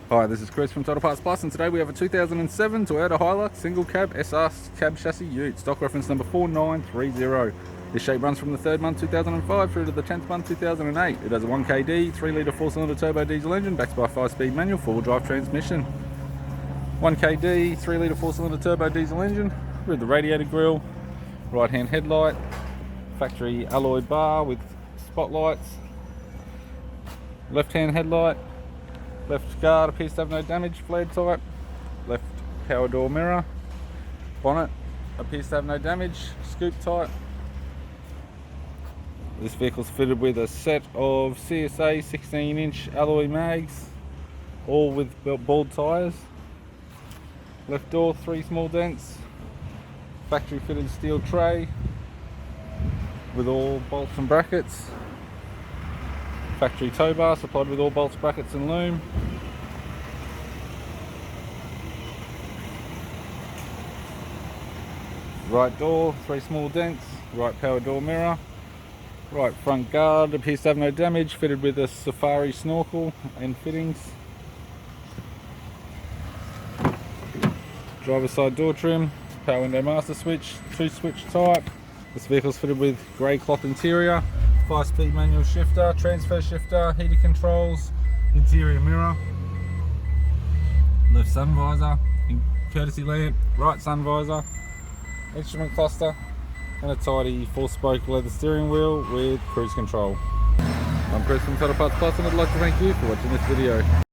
Hi, this is Chris from Toyota Parts Plus, and today we have a 2007 Toyota Hilux single cab SR cab chassis ute, stock reference number 4930. This shape runs from the 3rd month 2005 through to the 10th month 2008. It has a 1kd, 3 litre 4-cylinder turbo diesel engine backed by a 5-speed manual 4-wheel drive transmission. 1kd, 3 litre 4-cylinder turbo diesel engine with the radiator grille, right hand headlight, factory alloy bar with spotlights, left hand headlight, left guard appears to have no damage, flared type, left power door mirror, bonnet appears to have no damage, scoop type. This vehicle is fitted with a set of CSA 16-inch alloy mags, all with bald tyres. Left door 3 small dents, factory fitted steel tray with all bolts and brackets. Factory tow bar supplied with all bolts, brackets and loom. Right door, 3 small dents, right power door mirror. Right front guard appears to have no damage, fitted with a safari snorkel and fittings. Driver side door trim, power window master switch, 2-switch type. This vehicle is fitted with grey cloth interior, 5-speed manual shifter, transfer shifter, heated controls, interior mirror, left sun visor, courtesy lamp, right sun visor, instrument cluster, and a tidy 4-spoke leather steering wheel with cruise control. I'm Chris from Toyota Parts Plus, and I'd like to thank you for watching this video.